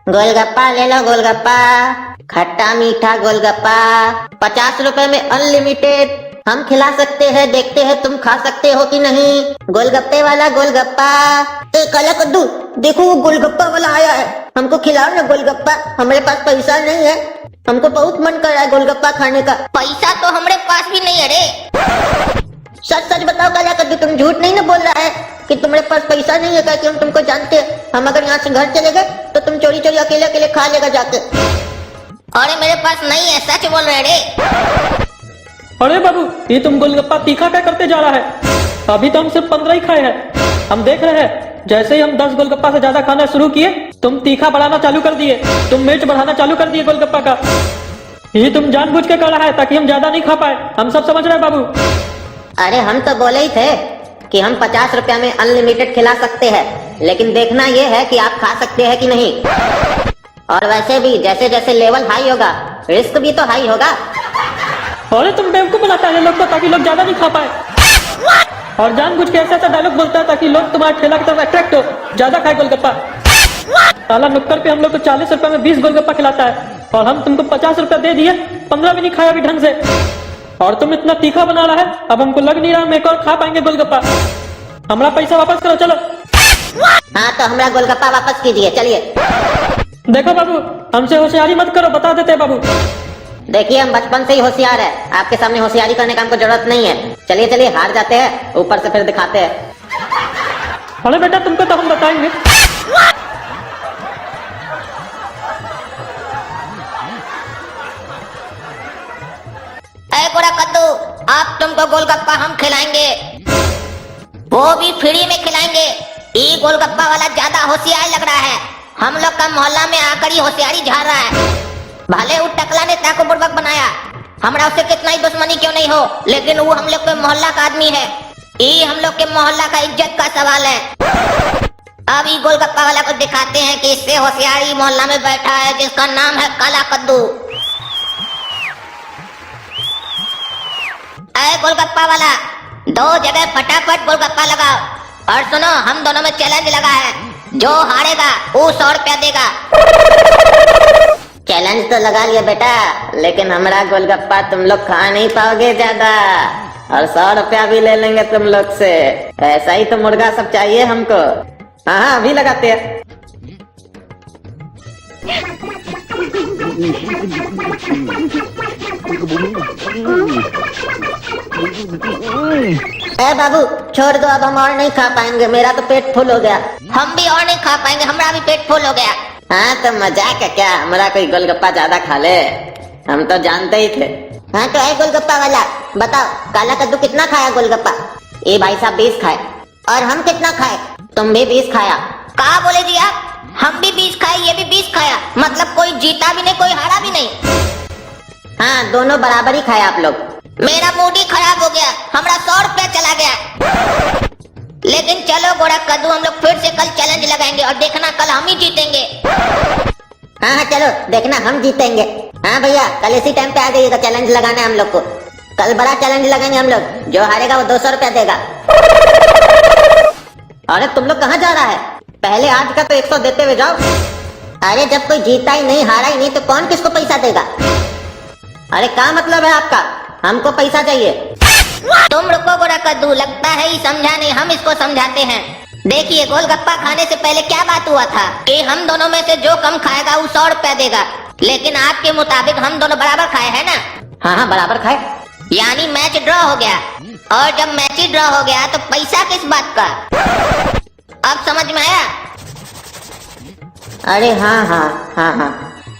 गोलगप्पा ले लो गोलगप्पा, खट्टा मीठा गोलगप्पा, 50 रुपए में अनलिमिटेड। हम खिला सकते हैं, देखते हैं तुम खा सकते हो कि नहीं। गोलगप्पे वाला गोलगप्पा। ए काला कद्दू, देखो वो गोलगप्पा वाला आया है, हमको खिलाओ ना गोलगप्पा। हमारे पास पैसा नहीं है, हमको बहुत मन कर रहा है गोलगप्पा खाने का। पैसा तो हमारे पास भी नहीं है रे। सच सच बताओ काला कद्दू, तुम झूठ नहीं ना बोल रहा है कि तुम्हारे पास पैसा नहीं है? कि हम तुमको जानते हैं, हम अगर यहाँ से घर चले गए तो तुम चोरी चोरी अकेले अकेले खा लेगा जाके। अरे मेरे पास नहीं है, सच बोल रहे रे। अरे बाबू, ये तुम गोलगप्पा तीखा क्या करते जा रहा है? अभी तो हम सिर्फ 15 ही खाए हैं। हम देख रहे हैं जैसे ही हम 10 गोलगप्पा से ज्यादा खाना शुरू किए, तुम तीखा बढ़ाना चालू कर दिए, तुम मिर्च बढ़ाना चालू कर दिए गोलगप्पा का। ये तुम जानबूझ के कर रहा है ताकि हम ज्यादा नहीं खा पाए, हम सब समझ रहे हैं बाबू। अरे हम तो बोले ही थे कि हम 50 रुपया में अनलिमिटेड खिला सकते हैं, लेकिन देखना ये है कि आप खा सकते हैं कि नहीं। और वैसे भी जैसे जैसे लेवल हाई होगा, रिस्क भी तो हाई होगा। अरे तुम बेवकूफ बनाता है लोग को ताकि लोग ज्यादा नहीं खा पाए, और जानबूझ के ऐसा ऐसा डायलॉग बोलता है ताकि लोग तुम्हारे ठेला की तरफ अट्रैक्ट हो, ज्यादा खाए गोलगप्पा। साला नुक्कड़ पे हम लोग को 40 रुपए में 20 गोलगप्पा खिलाता है, और हम तुमको 50 रुपया दे दिए, 15 भी नहीं खाया अभी ढंग से। और तुम इतना तीखा बना रहा है, अब हमको लग नहीं रहा हम एक और खा पाएंगे गोलगप्पा। हमारा पैसा वापस करो, चलो। हाँ तो हमारा गोलगप्पा वापस कीजिए, चलिए। देखो बाबू, हमसे होशियारी मत करो, बता देते हैं बाबू। देखिए हम बचपन से ही होशियार है, आपके सामने होशियारी करने का हमको जरूरत नहीं है। चलिए चलिए, हार जाते हैं, ऊपर से फिर दिखाते हैं। अरे बेटा, तुमको तो हम बताएंगे। ऐ गोरा कद्दू, आप तुमको गोलगप्पा हम खिलाएंगे, वो भी फ्री में खिलाएंगे। ये गोलगप्पा वाला ज्यादा होशियार लग रहा है, हम लोग का मोहल्ला में आकर ही होशियारी झाड़ रहा है। भले वो टकला ने ताको बुड़बक बनाया, हमरा उससे कितना ही दुश्मनी क्यों नहीं हो, लेकिन वो हम लोग के मोहल्ला का आदमी है। ये हम लोग के मोहल्ला का इज्जत का सवाल है। अब ये गोलगप्पा वाला को दिखाते हैं कि इससे होशियारी मोहल्ला में बैठा है, जिसका नाम है काला कद्दू। ऐ गोलगप्पा वाला, 2 जगह फटाफट गोलगप्पा लगाओ, और सुनो हम दोनों में चैलेंज लगा है, जो हारेगा वो 100 रुपया देगा। चैलेंज तो लगा लिया बेटा, लेकिन हमारा गोलगप्पा तुम लोग खा नहीं पाओगे ज्यादा, और 100 रुपया भी ले लेंगे तुम लोग से। ऐसा ही तो मुर्गा सब चाहिए हमको। हाँ अभी लगाते हैं। ए बाबू छोड़ दो, अब हम और नहीं खा पाएंगे, मेरा तो पेट फुल हो गया। हम भी और नहीं खा पाएंगे, हमारा भी पेट फुल हो गया। हाँ तो मजाक है क्या, हमारा कोई गोलगप्पा ज्यादा खा ले, हम तो जानते ही थे। हाँ तो है गोलगप्पा वाला, बताओ काला कद्दू कितना खाया गोलगप्पा? ये भाई साहब 20 खाए। और हम कितना खाए? तुम भी 20 खाया। कहा बोले जी आप? हम भी 20 खाए, ये भी 20 खाया, मतलब कोई जीता भी नहीं कोई हारा भी नहीं। हाँ दोनों बराबर ही खाए आप लोग। मेरा मूड ही खराब हो गया, हमारा 100 रुपया चला गया। लेकिन चलो गोरा कद्दू, हम लोग फिर से कल चैलेंज लगाएंगे, और देखना कल हम ही जीतेंगे। हाँ हाँ चलो देखना हम जीतेंगे। हाँ भैया कल इसी टाइम पे आ जाइएगा चैलेंज लगाने हम लोग को। कल बड़ा चैलेंज लगाएंगे हम लोग, जो हारेगा वो 200 रुपया देगा। अरे तुम लोग कहाँ जा रहा है? पहले आज का तो 100 देते हुए जाओ। अरे जब कोई जीता ही नहीं हारा ही नहीं तो कौन किसको पैसा देगा? अरे क्या मतलब है आपका? हमको पैसा चाहिए। तुम रुको गोरा कद्दू, लगता है ये समझा नहीं, हम इसको समझाते हैं। देखिए गोलगप्पा खाने से पहले क्या बात हुआ था कि हम दोनों में से जो कम खाएगा वो 100 रुपया देगा, लेकिन आपके मुताबिक हम दोनों बराबर खाए हैं ना? हाँ हाँ बराबर खाए। यानी मैच ड्रॉ हो गया, और जब मैच ही ड्रॉ हो गया तो पैसा किस बात का? अब समझ में आया? अरे हाँ हाँ हाँ हाँ।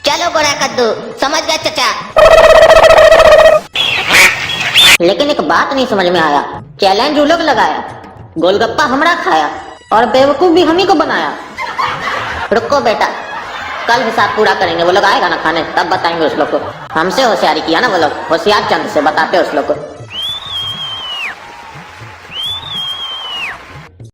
चलो गोरा कद्दू, समझ गए चचा? लेकिन एक बात नहीं समझ में आया, चैलेंज वो लोग लगाया, गोलगप्पा हमरा खाया, और बेवकूफ भी हम ही को बनाया। रुको बेटा, कल हिसाब पूरा करेंगे, वो लोग आएगा ना खाने तब बताएंगे उस लोग को। हमसे होशियारी किया ना वो लोग, होशियार चंद से बताते उस लोग को।